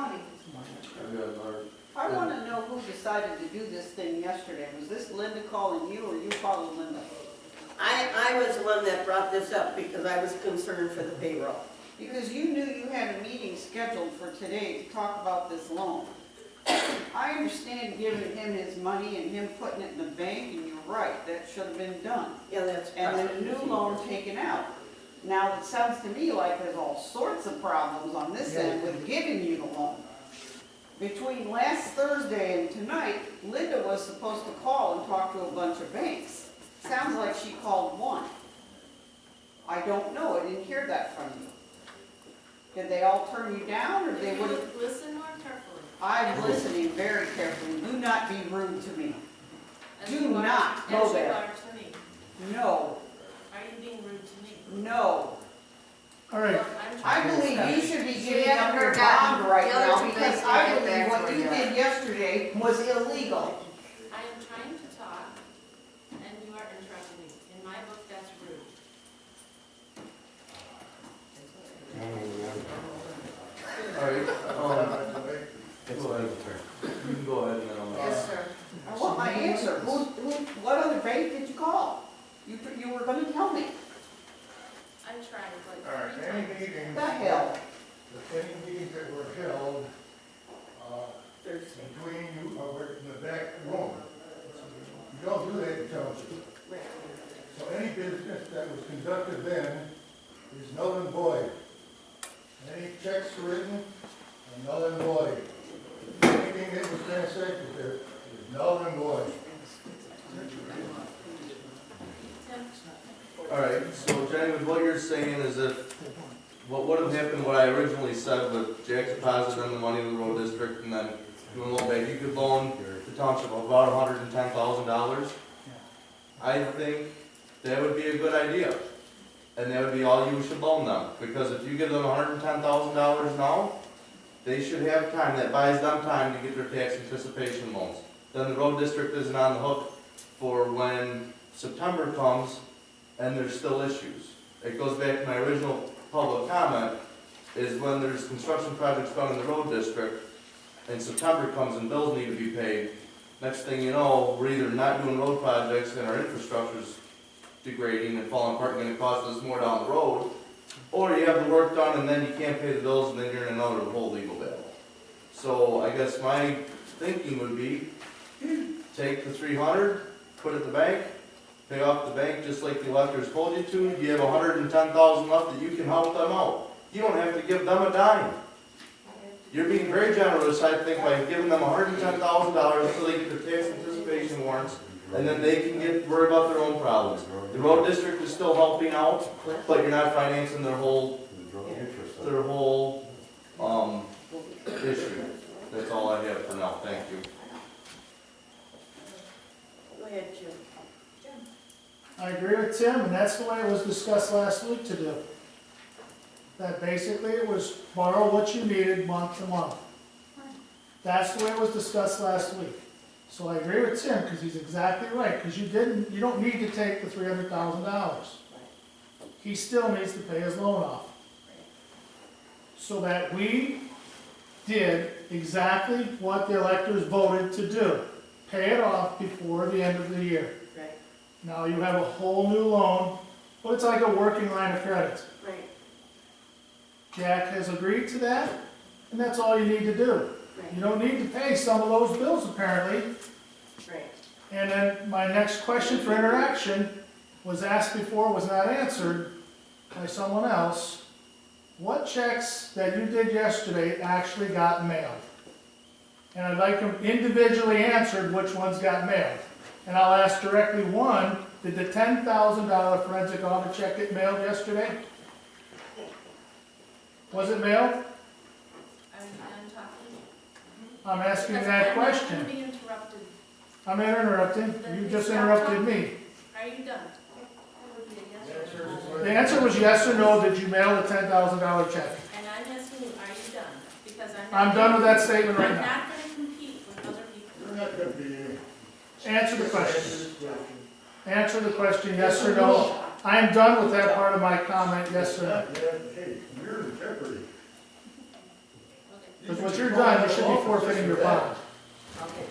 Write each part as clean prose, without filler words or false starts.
money. I got another. I want to know who decided to do this thing yesterday. Was this Linda calling you or you calling Linda? I was the one that brought this up because I was concerned for the payroll. Because you knew you had a meeting scheduled for today to talk about this loan. I understand giving him his money and him putting it in the bank, and you're right, that should have been done. Yeah, that's. And then a new loan taken out. Now, it sounds to me like there's all sorts of problems on this end with giving you the loan. Between last Thursday and tonight, Linda was supposed to call and talk to a bunch of banks. Sounds like she called one. I don't know, I didn't hear that from you. Did they all turn you down, or they wouldn't? Listen more carefully. I'm listening very carefully. Do not be rude to me. As Do you are- not go there. As you are to me. No, Are you being rude to me? no. All right, Look, I'm I trying to believe you discuss. should be She giving hasn't up your forgotten. bond right The other now, two because things I we did believe back what for you you. did yesterday was illegal. I am trying to talk, and you are interrupting me. In my book, that's rude. All right, go ahead. You can go ahead and then I'll. Yes, sir. I want my answer. What other bank did you call? You were gonna tell me. I tried, like, All right, 3 any times. meetings, The hell? any meetings that were held, Thursday. between you, in the back room, you don't do that in township. Right. So any business that was conducted then is null and void. Any checks written are null and void. Anything that was transacted there is null and void. Tim, All right, so Jenny, with what you're saying is if, what would have happened, what I originally said with Jack's deposit and the money of the road district, and then doing a little bit, you could loan the township about $110,000. I think that would be a good idea, and that would be all you should loan them, because if you give them $110,000 now, they should have time, that buys them time to get their tax anticipation loans. Then the road district isn't on the hook for when September comes and there's still issues. It goes back to my original public comment, is when there's construction projects done in the road district, and September comes and bills need to be paid, next thing you know, we're either not doing road projects and our infrastructure's degrading and falling apart and gonna cost us more down the road, or you have the work done and then you can't pay the bills and then you're in another whole legal battle. So I guess my thinking would be, take the 300, put it in the bank, pay off the bank just like the electors told you to. You have 110,000 left that you can help them out. You don't have to give them a dime. You're being very generous, I think, by giving them $110,000 so they get their tax anticipation warrants, and then they can worry about their own problems. The road district is still helping out, but you're not financing their whole issue. That's all I have for now, thank you. Go ahead, Jim. I agree with Tim, and that's the way it was discussed last week to do. That basically it was borrow what you needed month to month. That's the way it was discussed last week. So I agree with Tim, because he's exactly right, because you don't need to take the $300,000. He still needs to pay his loan off. So that we did exactly what the electors voted to do. Pay it off before the end of the year. Right, Now you have a whole new loan, but it's like a working line of credit. right, Jack has agreed to that, and that's all you need to do. You right, don't need to pay some of those bills apparently. right. And then my next question for interaction was asked before, was not answered by someone else. What checks that you did yesterday actually got mailed? And I'd like them individually answered which ones got mailed. And I'll ask directly one, did the $10,000 forensic audit check get mailed yesterday? Was it mailed? are you done talking? I'm asking Because that I'm not question. gonna be interrupted. I'm not interrupting. Then You you just stop interrupted talking. me. Are you done? That would be a yes or no. The answer was yes or no, did you mail the $10,000 check? And I'm asking you, are you done? Because I'm not. I'm done with that statement right I'm now. not gonna compete with other people. You're not gonna be. Answer the question. Answer the question, yes or no. I am done with that part of my comment, yes or no. Hey, you're in jeopardy. Okay. Because once you're done, you should be forfeiting your bond. Okay.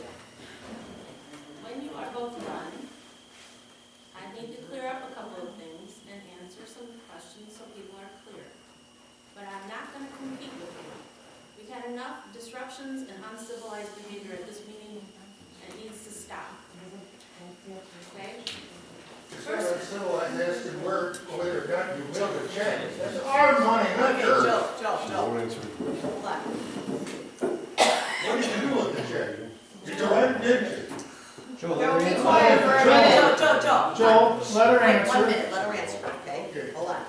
When you are both done, I need to clear up a couple of things and answer some questions so people are clear. But I'm not gonna compete with you. We've had enough disruptions and uncivilized behavior at this meeting, and it needs to stop. Okay? It's not uncivilized asking where they're done, you mail the check. That's our money, not Okay, yours. Joe, hold on. What did you do with the check? Did you write it, didn't you? Joe, be quiet for a Joe. minute. Joe. Joe, let her Wait, answer. 1 minute, let her answer, okay? Okay. Hold on.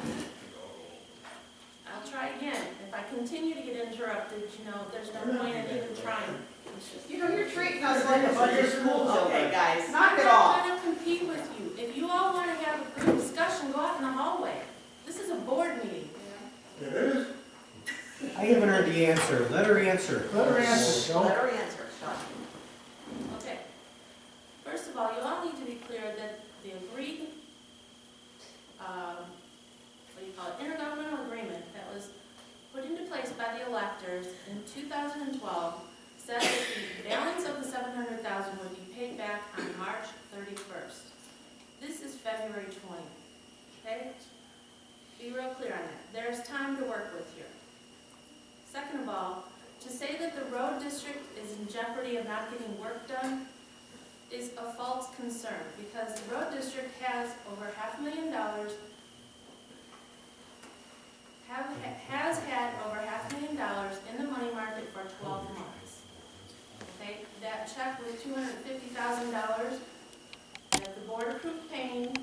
I'll try again. If I continue to get interrupted, there's no point in even trying. You know, you're treating us like a bunch of school children. Okay, guys. Knock it I'm off. not gonna compete with you. If you all wanna have a group discussion, go out in the hallway. This is a board meeting. It is? I haven't heard the answer. Let her answer. Let her answer, Let Joe. her answer, Sean. Okay. First of all, you all need to be clear that the agreed, intergovernmental agreement that was put into place by the electors in 2012 said that the balance of the $700,000 would be paid back on March 31st. This is February 20th, okay? Be real clear on that. There's time to work with here. Second of all, to say that the road district is in jeopardy of not getting work done is a false concern, because the road district has over $500,000, has had over $500,000 in the money market for 12 months. Okay, that check was $250,000 that the board approved paying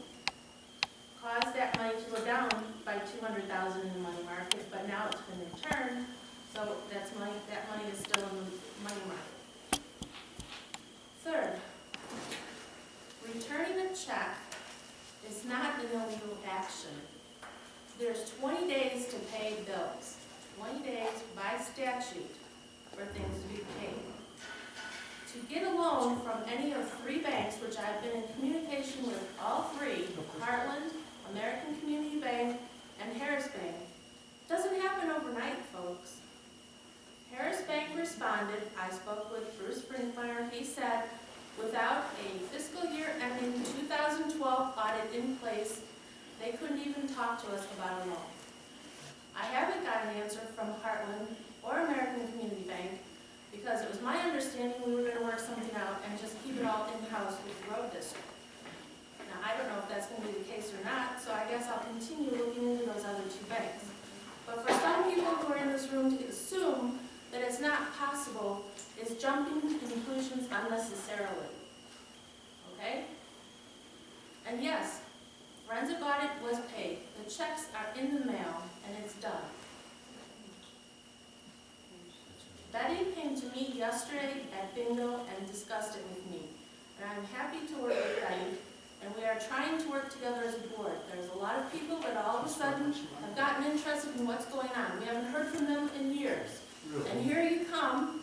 caused that money to go down by $200,000 in the money market, but now it's been returned, so that money is still in the money market. Third, returning a check is not an illegal action. There's 20 days to pay bills, 20 days by statute for things to be paid. To get a loan from any of 3 banks, which I've been in communication with all 3, Heartland, American Community Bank, and Harris Bank, doesn't happen overnight, folks. Harris Bank responded. I spoke with Bruce Brinkmeyer. He said, without a fiscal year ending 2012 audit in place, they couldn't even talk to us about a loan. I haven't got an answer from Heartland or American Community Bank, because it was my understanding we were going to work something out and just keep it all in-house with the road district. Now, I don't know if that's going to be the case or not, so I guess I'll continue looking into those other 2 banks. But for some people who are in this room to assume that it's not possible is jumping to conclusions unnecessarily. Okay? And yes, forensic audit was paid. The checks are in the mail, and it's done. Betty came to me yesterday at bingo and discussed it with me. And I'm happy to work with Betty, and we are trying to work together as a board. There's a lot of people that all of a sudden have gotten interested in what's going on. We haven't heard from them in years. And here you come.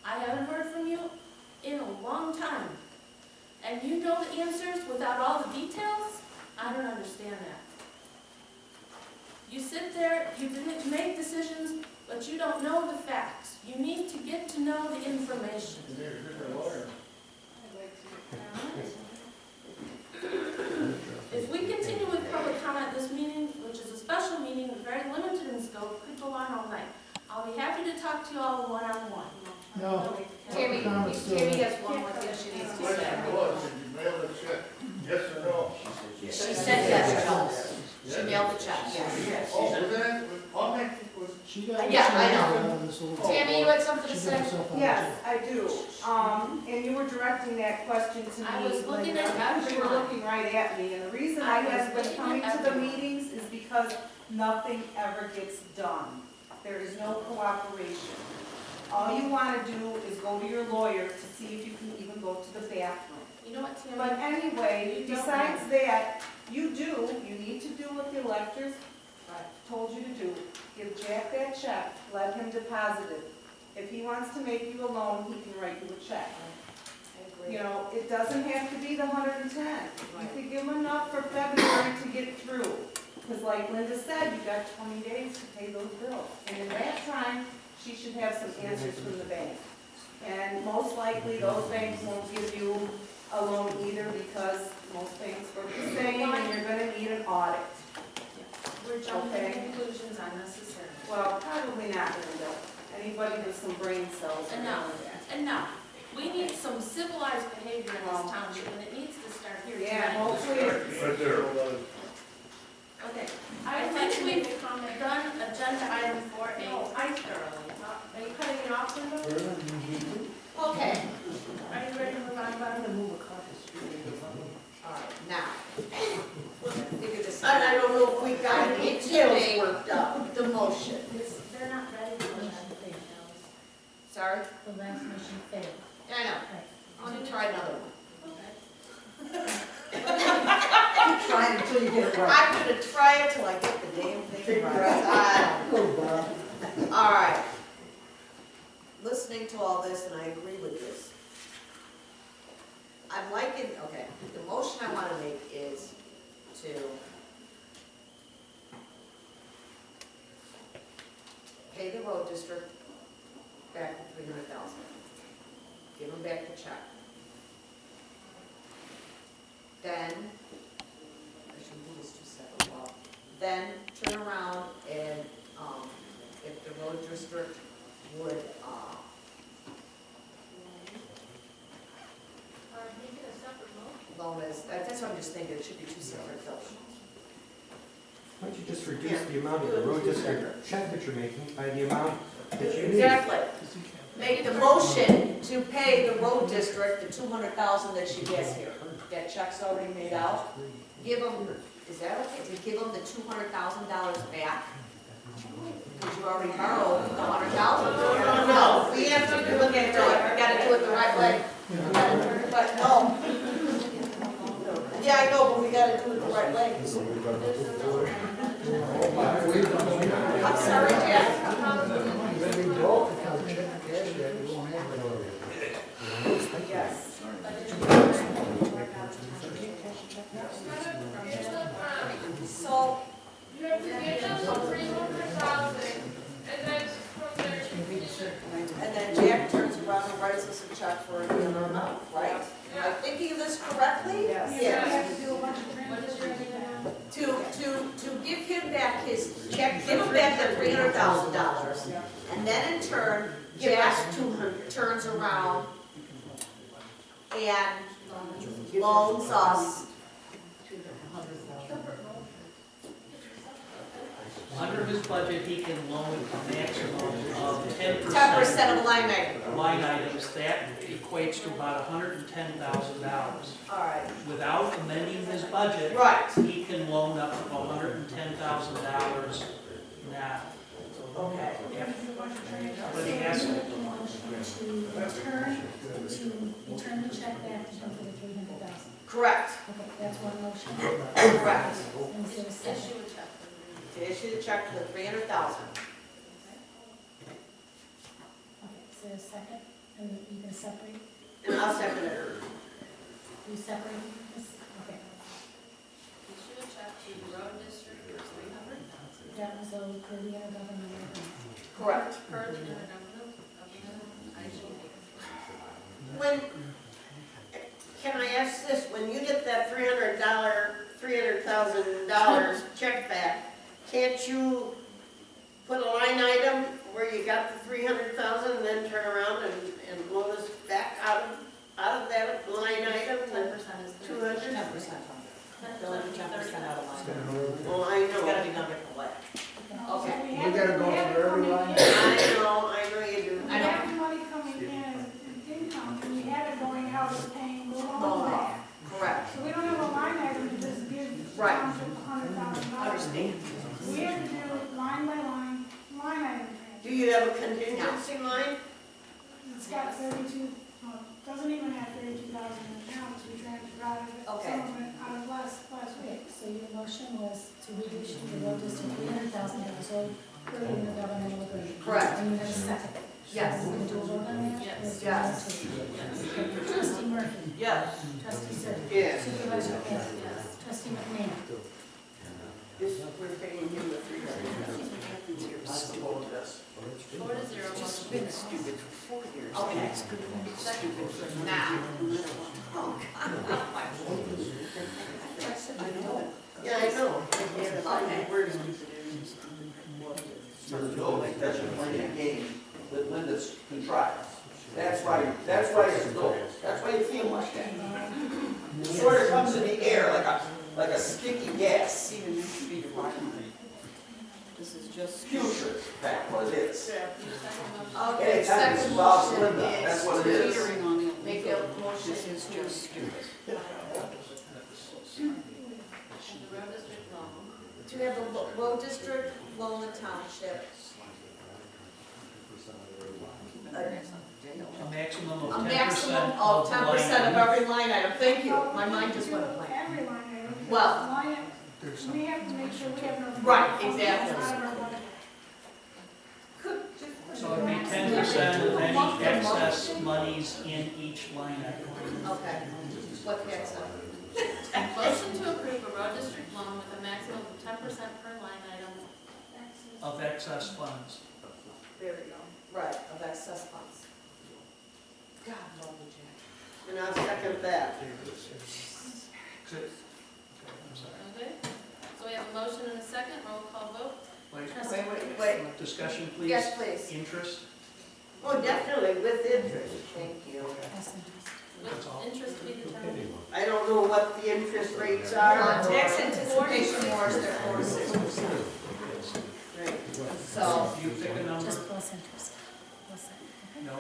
I haven't heard from you in a long time. And you know the answers without all the details? I don't understand that. You sit there, you make decisions, but you don't know the facts. You need to get to know the information. If we continue with public comment, this meeting, which is a special meeting, very limited in scope, could go on all night. I'll be happy to talk to you all one-on-one. No. Tammy, Comments still Tammy there. has one more thing she needs to Question say. was, did you mail the check? Yes or no? She said yes, Joe. She mailed the check, yes. Oh, was that, on that, was, She got. Yeah, I she know. got out of this little- Tammy, you had something to She say? got herself out of Yes, jail. I do. And you were directing that question to me. I was looking Linda, at because you were everyone. looking right at me, and the reason I I was haven't been looking coming at to the everyone. meetings is because nothing ever gets done. There is no cooperation. All you wanna do is go to your lawyer to see if you can even go to the bathroom. You know what, Tammy? But anyway, You don't besides that, you need to do what the electors told you to do. Give Jack that check, let him deposit it. If he wants to make you a loan, he can write you a check. You know, it doesn't have to be the 110. You could give him enough for February to get through. Because like Linda said, you got 20 days to pay those bills. And in that time, she should have some answers from the bank. And most likely, those banks won't give you a loan either because most banks work the same and you're gonna need an audit. We're jumping to Okay. conclusions unnecessarily. Well, probably not gonna do. Anybody with some brain cells. will know Enough, that. enough. We need some civilized behavior in this township, and it needs to start here. Yeah, tonight. hopefully, Right there. Okay, I think we've done agenda item 4A quite thoroughly. are you cutting it off, Linda? Okay, Are you ready to move on, Bob? all right, now, figure this I out. don't know if we got the details worked out. The motion, They're not ready to go ahead. sorry? The last motion failed. Yeah, I know, I'm gonna try another one. Try it until you get it right. I'm gonna try it till I get the damn thing right. I don't know. All right. Listening to all this, and I agree with this. I'm liking, okay, the motion I wanna make is to pay the road district back the $300,000. Give them back the check. Then, I should do this two separate, well, then turn around and, if the road district would, Or make it a separate motion. loan us, that's what I'm just thinking, it should be two separate bills. Why don't you just reduce the amount of the road district check that you're making by the amount that you need? Exactly. Make the motion to pay the road district the $200,000 that she has here. That check's already made out. Give them, is that okay, to give them the $200,000 back? Because you already borrowed the $100,000. No, we have to do it Okay, do it, gotta do it the right way. But no. Yeah, I know, but we gotta do it the right way. I'm sorry, Jack. Yes. So, You have to get them for 300,000, and then from there, and then Jack turns around and writes us a check for the other amount, right? Am I thinking of this correctly? Yes. Yes. what is your amount? To give him back his check, give him back the $300,000. And then in turn, Jack turns around and loans us. Under his budget, he can loan a maximum of 10% 10% of the line item. line items. That equates to about $110,000. All right. Without amending his budget, Right. he can loan up to $110,000 now. Okay. But he has to, Return the check back to him for the 300,000. Correct. Okay, that's one motion. Correct. And is there a second? Issue a check. To issue the check for the $300,000. Okay, is there a second? And you can separate, And I'll second it. you separate this? Okay, Issue a check to the road district for 300,000. that was owed per the intergovernmental agreement. Correct. Per the intergovernmental IG. When, can I ask this, when you get that $300,000 check back, can't you put a line item where you got the 300,000 and then turn around and loan us back out of that line item? 10% is the. 200? 10%. They'll only 10% out of line. Well, I It's gotta know, be done different way. Okay. We gotta go through every line. I know you do. I know. have money coming in as income, and we have it going out as paying the loan back. Correct. So we don't have a line item to just give the Right. township $100,000. Understand. We have to do line by line, line item Do transfer. you have a contingency line? It's got 32, doesn't even have 32,000 in the account, because we transferred out of it, Okay. some of it out of last Okay, week. so your motion was to reissue the road district 300,000 that was owed per the intergovernmental agreement. Correct. And you have a second. Yes. So we can do a vote on that? Yes. Or do you Yes. want to? Okay, Trustee Murphy. Yes. Trustee Serb. Yes. Supervisor Cass. Yes. Trustee McMahon. This, we're paying him the 300,000. 4 to 0, motion carries. Okay. Now. Yeah, I know. Okay. That's a playing game that Linda's contrived. That's why it's dull. That's why you feel like that. It sort of comes in the air like a sticky gas. Even this should be requirement. This is just. Putrid, that's what it is. Okay, Anytime it second involves motion Linda, that's what it is. Teetering on the Make illegal. a motion This is to just stupid. And the road district loan. to have the road district loan the township A maximum a of 10% maximum of of the 10% line of item. every line item. Thank you, my mind just went blank. Every line item. Well- Line item, we have to make sure we have enough. Right, money exactly. out of our budget. So it'd be 10% of any excess monies in each line item. Okay, what that's up. Motion to approve a road district loan with a maximum of 10% per line item. Of excess funds. There we go. Right, of excess funds. God, love you, Jack. And I'll second that. Okay, I'm sorry. Okay? So we have a motion and a second, roll call vote. Wait. Discussion, please. Yes, please. Interest? Oh, definitely, with interest. Thank you. That's all. With interest to be determined. I don't know what the interest rates On are. tax anticipation warrants, they're 4 to 6%. Right. So, You pick a number? Just plus interest. Plus that. No,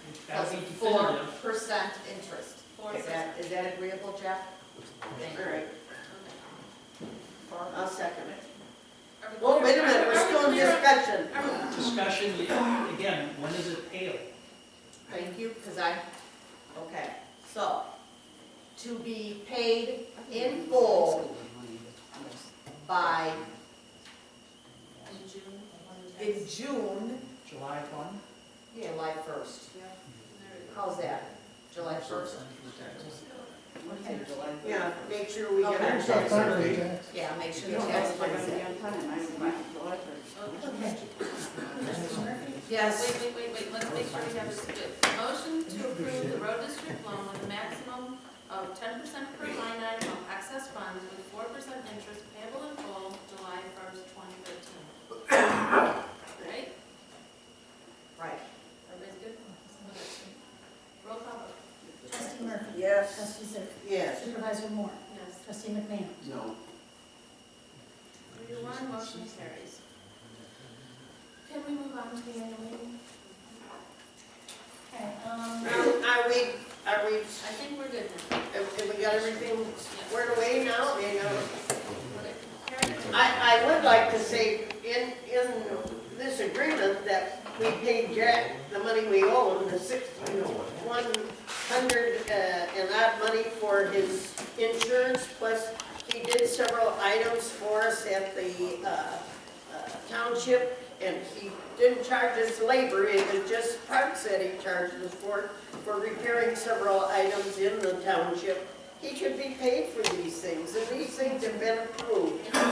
it's that's gotta be definitive. 4% interest. 4%. Is that agreeable, Jeff? Thank All you. right, I'll second it. Are we Oh, clear- wait a minute, are we're we still in clear- discussion. are we- Discussion, again, when is it payable? Thank you, because okay, so, to be paid in full by, In June? in June, July 1? July 1st. There we go. How's that? July 1st? Yeah, make sure we get our Okay. tax September, rate. tax. Yeah, make sure You the don't tax have to money's be in. on time, I would like to go after it. Okay. Wait, Yes, let's make sure we have this good. Motion to approve the road district loan with a maximum of 10% per line item of excess funds with 4% interest payable in full July 1st, 2013. Right? right. Everybody's good? Okay. Roll call vote. Trustee Murphy. Yes. Trustee Zerr. Yes. Supervisor Moore. Yes. Trustee McMahon. No. 3-1, motion carries. Can we move on to the annual meeting? Okay, Are we, I think we're good now. have we got everything squared away now? You know? Karen? I would like to say in this agreement that we paid Jack the money we owe him, the 6,100 and odd money for his insurance, plus he did several items for us at the township, and he didn't charge us labor, it was just parts that he charged us for repairing several items in the township. He should be paid for these things, and these things have been approved. And